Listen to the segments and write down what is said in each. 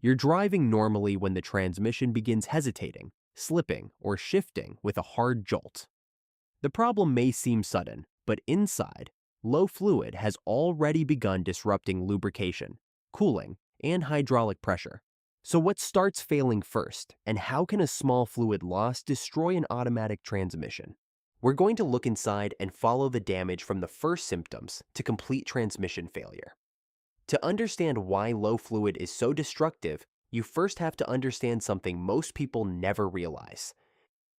You're driving normally when the transmission begins hesitating, slipping, or shifting with a hard jolt. The problem may seem sudden, but inside, low fluid has already begun disrupting lubrication, cooling, and hydraulic pressure. So what starts failing first, and how can a small fluid loss destroy an automatic transmission? We're going to look inside and follow the damage from the first symptoms to complete transmission failure. To understand why low fluid is so destructive, you first have to understand something most people never realize.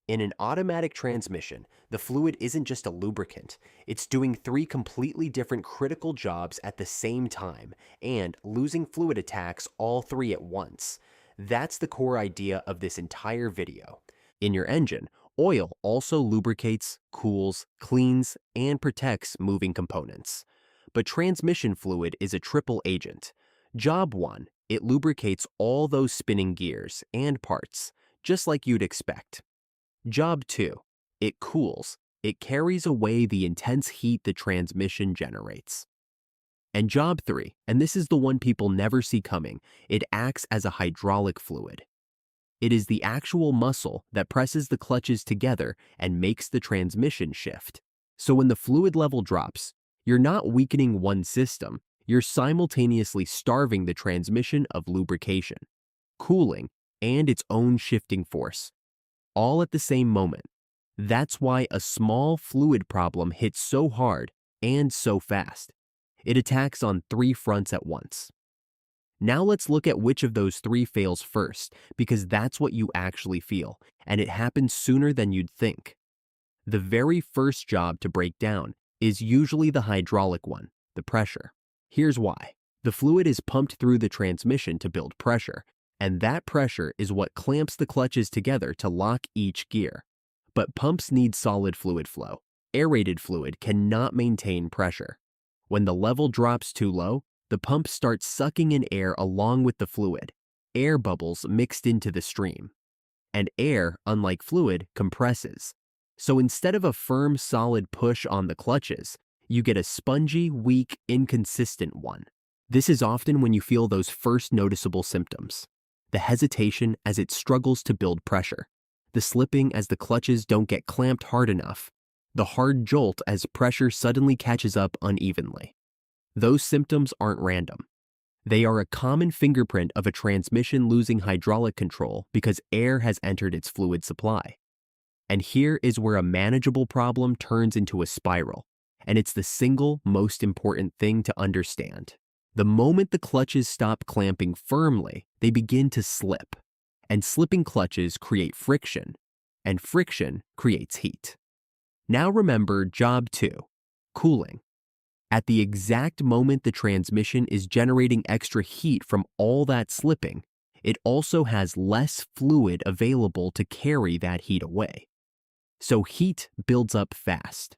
In an automatic transmission, the fluid isn't just a lubricant. It's doing three completely different critical jobs at the same time and losing fluid attacks all three at once. That's the core idea of this entire video. In your engine, oil also lubricates, cools, cleans, and protects moving components. But transmission fluid is a triple agent. Job 1, it lubricates all those spinning gears and parts, just like you'd expect. Job 2, it cools. It carries away the intense heat the transmission generates. And job 3, and this is the one people never see coming, it acts as a hydraulic fluid. It is the actual muscle that presses the clutches together and makes the transmission shift. So when the fluid level drops, you're not weakening one system, you're simultaneously starving the transmission of lubrication, cooling, and its own shifting force, all at the same moment. That's why a small fluid problem hits so hard and so fast. It attacks on three fronts at once. Now let's look at which of those three fails first, because that's what you actually feel, and it happens sooner than you'd think. The very first job to break down is usually the hydraulic one, the pressure. Here's why. The fluid is pumped through the transmission to build pressure, and that pressure is what clamps the clutches together to lock each gear. But pumps need solid fluid flow. Aerated fluid cannot maintain pressure. When the level drops too low, the pump starts sucking in air along with the fluid, air bubbles mixed into the stream. And air, unlike fluid, compresses. So instead of a firm, solid push on the clutches, you get a spongy, weak, inconsistent one. This is often when you feel those first noticeable symptoms. The hesitation as it struggles to build pressure, the slipping as the clutches don't get clamped hard enough, the hard jolt as pressure suddenly catches up unevenly. Those symptoms aren't random. They are a common fingerprint of a transmission losing hydraulic control because air has entered its fluid supply. And here is where a manageable problem turns into a spiral, and it's the single most important thing to understand. The moment the clutches stop clamping firmly, they begin to slip. And slipping clutches create friction, and friction creates heat. Now remember job 2, cooling. At the exact moment the transmission is generating extra heat from all that slipping, it also has less fluid available to carry that heat away. So heat builds up fast,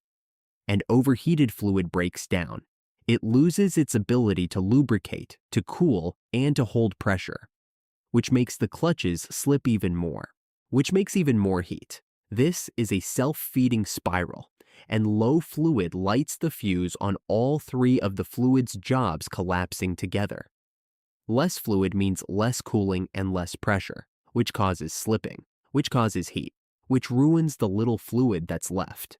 and overheated fluid breaks down. It loses its ability to lubricate, to cool, and to hold pressure, which makes the clutches slip even more, which makes even more heat. This is a self-feeding spiral, and low fluid lights the fuse on all three of the fluid's jobs collapsing together. Less fluid means less cooling and less pressure, which causes slipping, which causes heat, which ruins the little fluid that's left.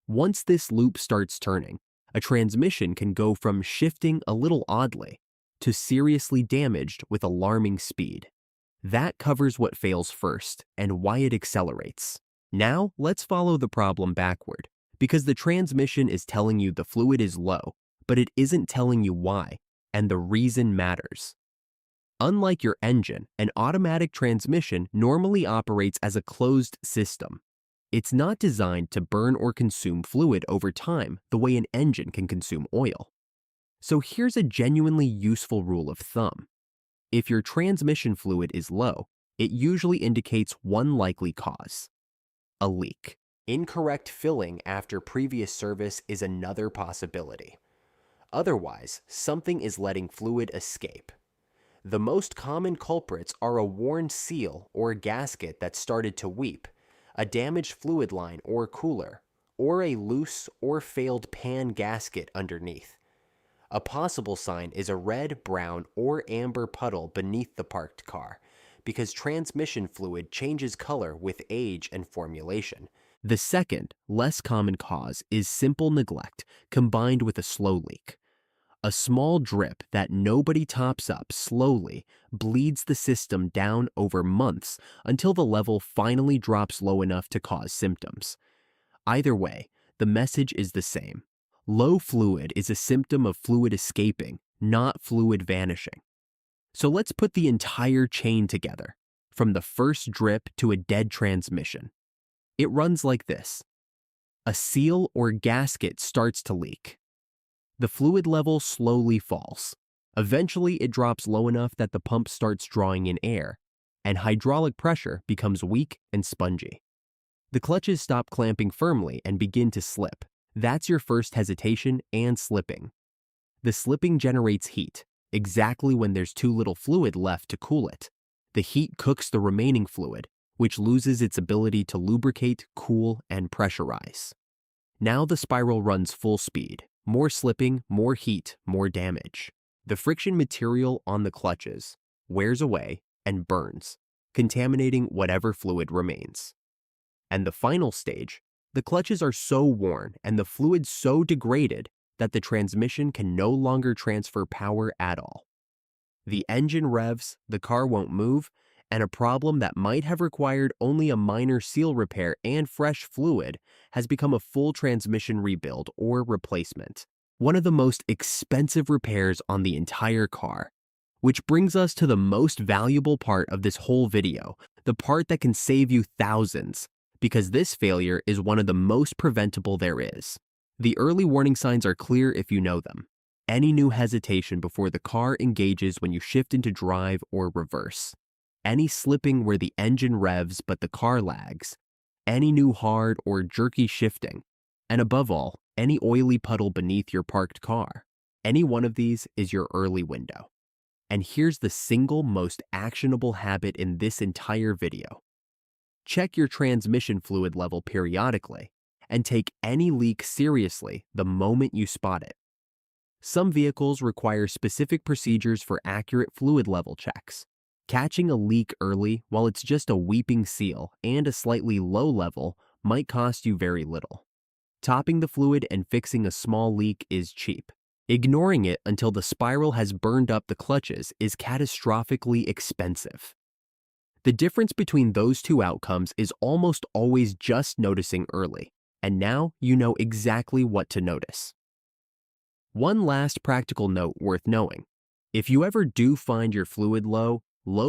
Once this loop starts turning, a transmission can go from shifting a little oddly to seriously damaged with alarming speed. That covers what fails first and why it accelerates. Now, let's follow the problem backward, because the transmission is telling you the fluid is low, but it isn't telling you why, and the reason matters. Unlike your engine, an automatic transmission normally operates as a closed system. It's not designed to burn or consume fluid over time the way an engine can consume oil. So here's a genuinely useful rule of thumb. If your transmission fluid is low, it usually indicates one likely cause: a leak. Incorrect filling after previous service is another possibility. Otherwise, something is letting fluid escape. The most common culprits are a worn seal or gasket that started to weep, a damaged fluid line or cooler, or a loose or failed pan gasket underneath. A possible sign is a red, brown, or amber puddle beneath the parked car, because transmission fluid changes color with age and formulation. The second, less common cause is simple neglect combined with a slow leak. A small drip that nobody tops up slowly bleeds the system down over months until the level finally drops low enough to cause symptoms. Either way, the message is the same. Low fluid is a symptom of fluid escaping, not fluid vanishing. So let's put the entire chain together, from the first drip to a dead transmission. It runs like this. A seal or gasket starts to leak. The fluid level slowly falls. Eventually, it drops low enough that the pump starts drawing in air, and hydraulic pressure becomes weak and spongy. The clutches stop clamping firmly and begin to slip. That's your first hesitation and slipping. The slipping generates heat, exactly when there's too little fluid left to cool it. The heat cooks the remaining fluid, which loses its ability to lubricate, cool, and pressurize. Now the spiral runs full speed. More slipping, more heat, more damage. The friction material on the clutches wears away and burns, contaminating whatever fluid remains. And the final stage, the clutches are so worn and the fluid so degraded that the transmission can no longer transfer power at all. The engine revs, the car won't move, and a problem that might have required only a minor seal repair and fresh fluid has become a full transmission rebuild or replacement. One of the most expensive repairs on the entire car. Which brings us to the most valuable part of this whole video, the part that can save you thousands, because this failure is one of the most preventable there is. The early warning signs are clear if you know them. Any new hesitation before the car engages when you shift into drive or reverse. Any slipping where the engine revs but the car lags, any new hard or jerky shifting, and above all, any oily puddle beneath your parked car. Any one of these is your early window. And here's the single most actionable habit in this entire video. Check your transmission fluid level periodically and take any leak seriously the moment you spot it. Some vehicles require specific procedures for accurate fluid level checks. Catching a leak early while it's just a weeping seal and a slightly low level might cost you very little. Topping the fluid and fixing a small leak is cheap. Ignoring it until the spiral has burned up the clutches is catastrophically expensive. The difference between those two outcomes is almost always just noticing early, and now you know exactly what to notice. One last practical note worth knowing. If you ever do find your fluid low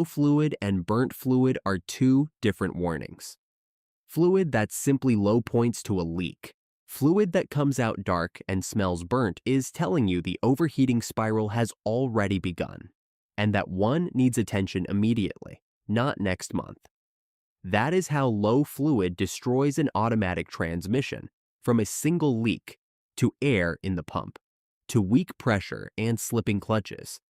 fluid and burnt fluid are two different warnings. Fluid that's simply low points to a leak. Fluid that comes out dark and smells burnt is telling you the overheating spiral has already begun, and that one needs attention immediately, not next month. That is how low fluid destroys an automatic transmission, from a single leak, to air in the pump, to weak pressure and slipping clutches,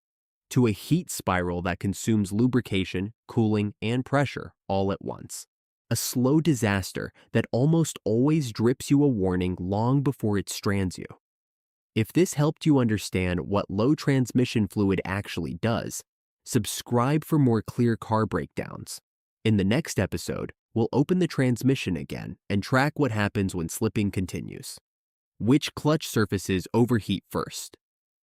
to a heat spiral that consumes lubrication, cooling, and pressure all at once. A slow disaster that almost always drips you a warning long before it strands you. If this helped you understand what low transmission fluid actually does, subscribe for more clear car breakdowns. In the next episode, we'll open the transmission again and track what happens when slipping continues. Which clutch surfaces overheat first,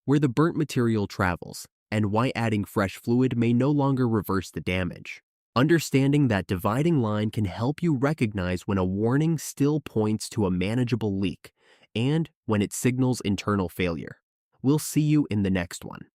where the burnt material travels, and why adding fresh fluid may no longer reverse the damage. Understanding that dividing line can help you recognize when a warning still points to a manageable leak and when it signals internal failure. We'll see you in the next one.